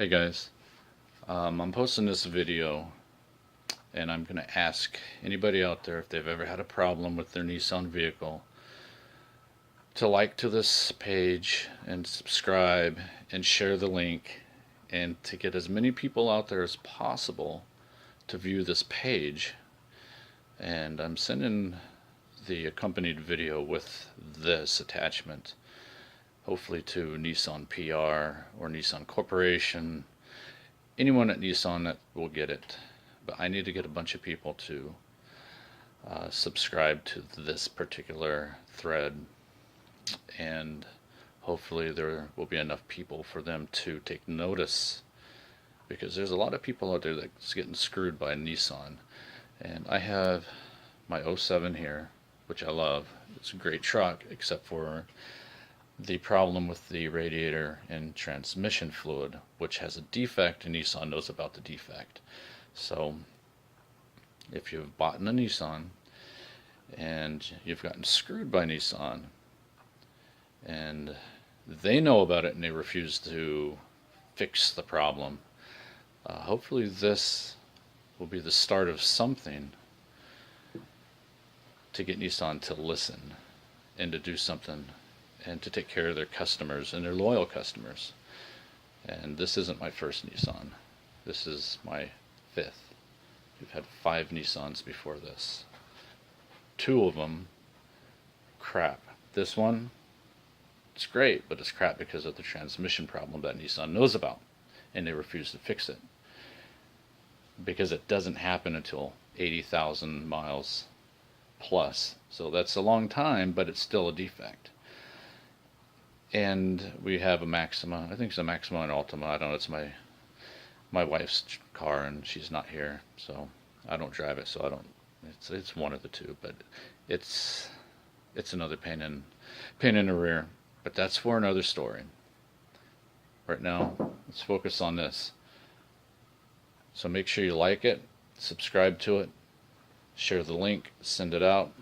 Hey guys, I'm posting this video and I'm going to ask anybody out there if they've ever had a problem with their Nissan vehicle to like to this page and subscribe and share the link, and to get as many people out there as possible to view this page. And I'm sending the accompanied video with this attachment, hopefully to Nissan PR or Nissan Corporation. Anyone at Nissan that will get it, but I need to get a bunch of people to subscribe to this particular thread, and hopefully there will be enough people for them to take notice, because there's a lot of people out there that's getting screwed by Nissan. And I have my '07 here, which I love. It's a great truck, except for the problem with the radiator and transmission fluid, which has a defect, and Nissan knows about the defect. So if you've bought a Nissan and you've gotten screwed by Nissan and they know about it and they refuse to fix the problem, hopefully this will be the start of something to get Nissan to listen and to do something and to take care of their customers and their loyal customers. And this isn't my first Nissan. This is my 5th. We've had 5 Nissans before this. 2 of them, crap. This one, it's great, but it's crap because of the transmission problem that Nissan knows about, and they refuse to fix it, because it doesn't happen until 80,000 miles plus. So that's a long time, but it's still a defect. And we have a Maxima. I think it's a Maxima and Altima. I don't know. It's my wife's car, and she's not here, so I don't drive it. So I don't. It's one of the two, but it's another pain in the rear. But that's for another story. Right now, let's focus on this. So make sure you like it, subscribe to it, share the link, send it out.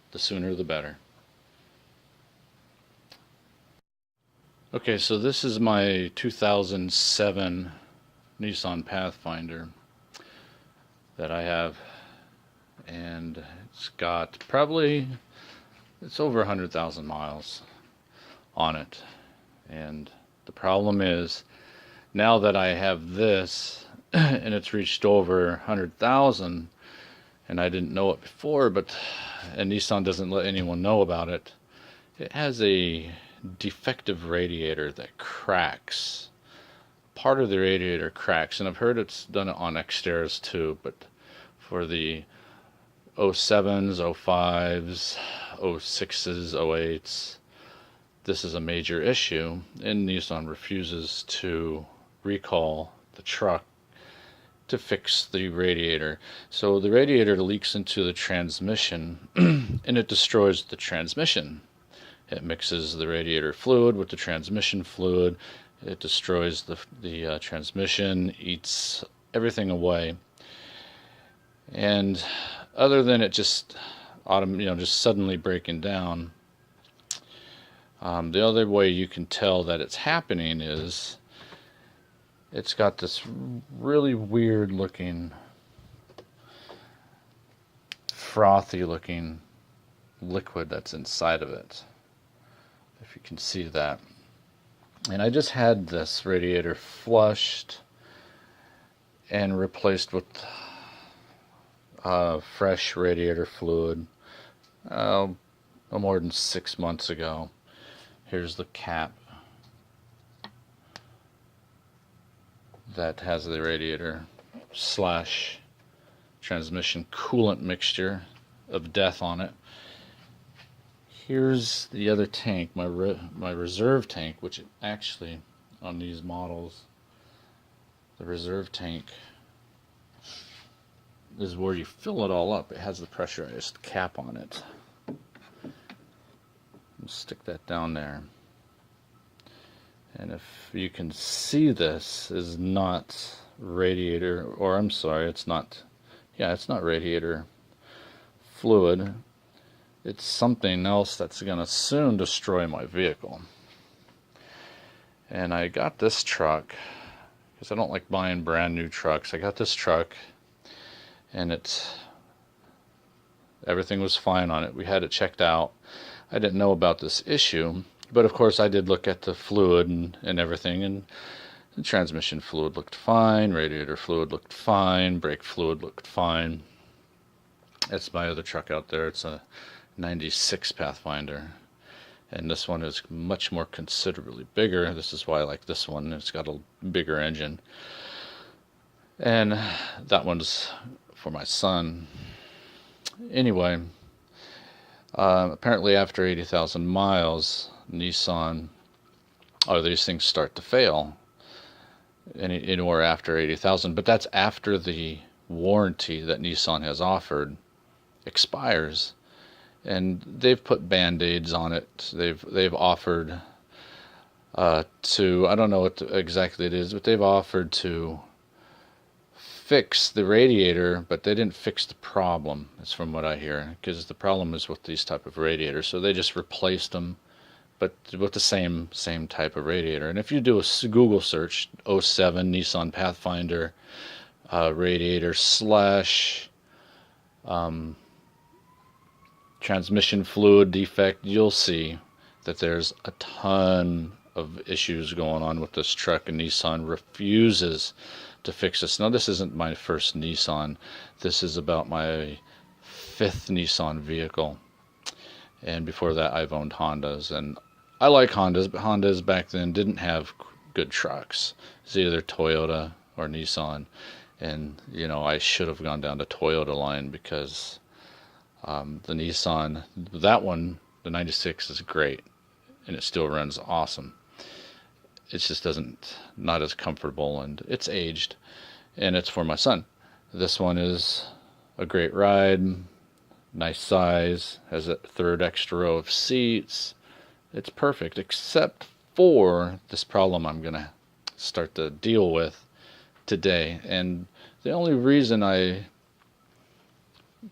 The sooner the better. Okay, so this is my 2007 Nissan Pathfinder that I have, and it's got it's over 100,000 miles on it. And the problem is, now that I have this and it's reached over 100,000, and I didn't know it before, and Nissan doesn't let anyone know about it, it has a defective radiator that cracks. Part of the radiator cracks, and I've heard it's done it on Xteras too, but for the '07s, '05s, '06s, '08s, this is a major issue, and Nissan refuses to recall the truck to fix the radiator. So the radiator leaks into the transmission and it destroys the transmission. It mixes the radiator fluid with the transmission fluid. It destroys the transmission, eats everything away. And other than it just suddenly breaking down, the other way you can tell that it's happening is it's got this really weird looking, frothy looking liquid that's inside of it, if you can see that. And I just had this radiator flushed and replaced with fresh radiator fluid no more than 6 months ago. Here's the cap that has the radiator / transmission coolant mixture of death on it. Here's the other tank, my reserve tank, which actually, on these models, the reserve tank is where you fill it all up. It has the pressurized cap on it. Stick that down there. And if you can see, this is not radiator, or I'm sorry, it's not radiator fluid. It's something else that's going to soon destroy my vehicle. And I got this truck because I don't like buying brand new trucks. I got this truck, and everything was fine on it. We had it checked out. I didn't know about this issue, but of course I did look at the fluid and everything, and the transmission fluid looked fine, radiator fluid looked fine, brake fluid looked fine. That's my other truck out there. It's a 96 Pathfinder, and this one is much more considerably bigger. This is why I like this one. It's got a bigger engine, and that one's for my son. Anyway, apparently after 80,000 miles, Nissan, these things start to fail anywhere after 80,000, but that's after the warranty that Nissan has offered expires, and they've put band-aids on it. They've offered to, I don't know what exactly it is, but they've offered to fix the radiator, but they didn't fix the problem. That's from what I hear, because the problem is with these type of radiators, so they just replaced them, but with the same type of radiator. And if you do a Google search, '07 Nissan Pathfinder radiator slash transmission fluid defect, you'll see that there's a ton of issues going on with this truck, and Nissan refuses to fix this. Now, this isn't my first Nissan. This is about my 5th Nissan vehicle, and before that I've owned Hondas, and I like Hondas, but Hondas back then didn't have good trucks. It's either Toyota or Nissan, and I should have gone down the Toyota line, because the Nissan, that one, the 96, is great, and it still runs awesome. It just not as comfortable, and it's aged, and it's for my son. This one is a great ride, nice size, has a 3rd extra row of seats. It's perfect, except for this problem I'm going to start to deal with today. And the only reason I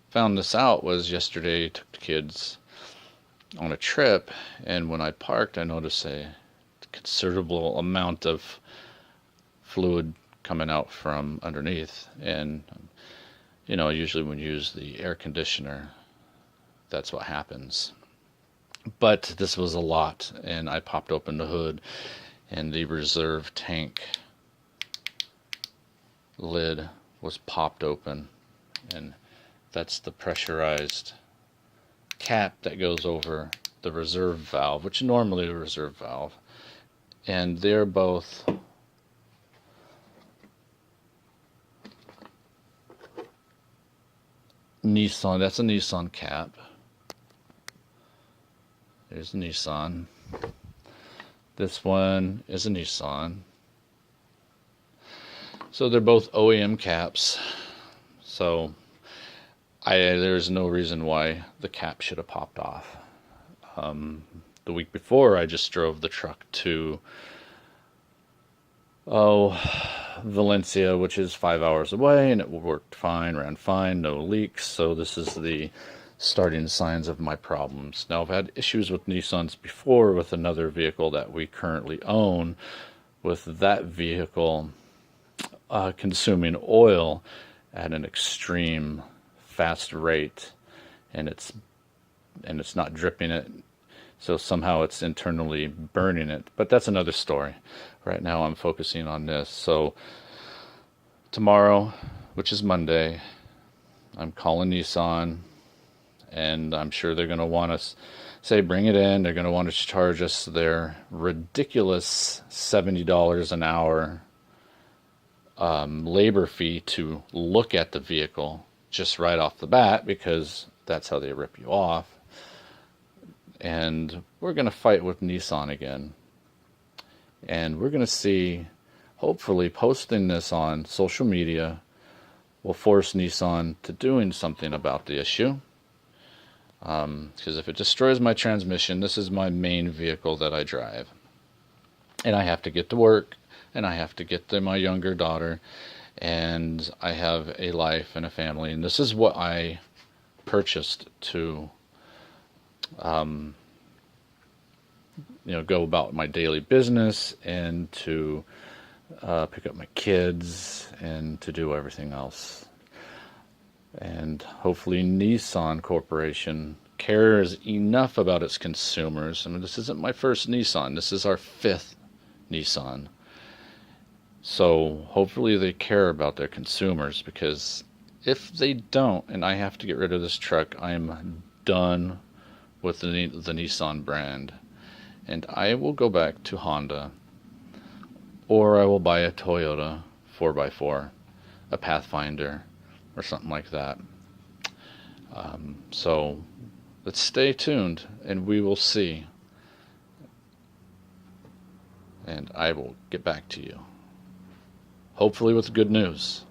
found this out was yesterday I took the kids on a trip, and when I parked I noticed a considerable amount of fluid coming out from underneath. And usually when you use the air conditioner, that's what happens. But this was a lot, and I popped open the hood, and the reserve tank lid was popped open, and that's the pressurized cap that goes over the reserve valve, which is normally a reserve valve. And they're both Nissan. That's a Nissan cap. There's a Nissan. This one is a Nissan. So they're both OEM caps. So there's no reason why the cap should have popped off. The week before, I just drove the truck to Valencia, which is 5 hours away, and it worked fine, ran fine, no leaks. So this is the starting signs of my problems. Now, I've had issues with Nissans before with another vehicle that we currently own, with that vehicle consuming oil at an extreme fast rate, and it's not dripping it, so somehow it's internally burning it. But that's another story. Right now I'm focusing on this. So tomorrow, which is Monday, I'm calling Nissan, and I'm sure they're going to want us say bring it in. They're going to want to charge us their ridiculous $70 an hour labor fee to look at the vehicle just right off the bat, because that's how they rip you off. And we're going to fight with Nissan again, and we're going to see, hopefully posting this on social media will force Nissan to doing something about the issue, because if it destroys my transmission, this is my main vehicle that I drive, and I have to get to work, and I have to get to my younger daughter, and I have a life and a family, and this is what I purchased to go about my daily business, and to pick up my kids, and to do everything else. And hopefully Nissan Corporation cares enough about its consumers. I mean, this isn't my first Nissan. This is our 5th Nissan. So hopefully they care about their consumers, because if they don't and I have to get rid of this truck, I'm done with the Nissan brand. And I will go back to Honda, or I will buy a Toyota 4x4, a Pathfinder, or something like that. So let's stay tuned and we will see. And I will get back to you, hopefully with good news.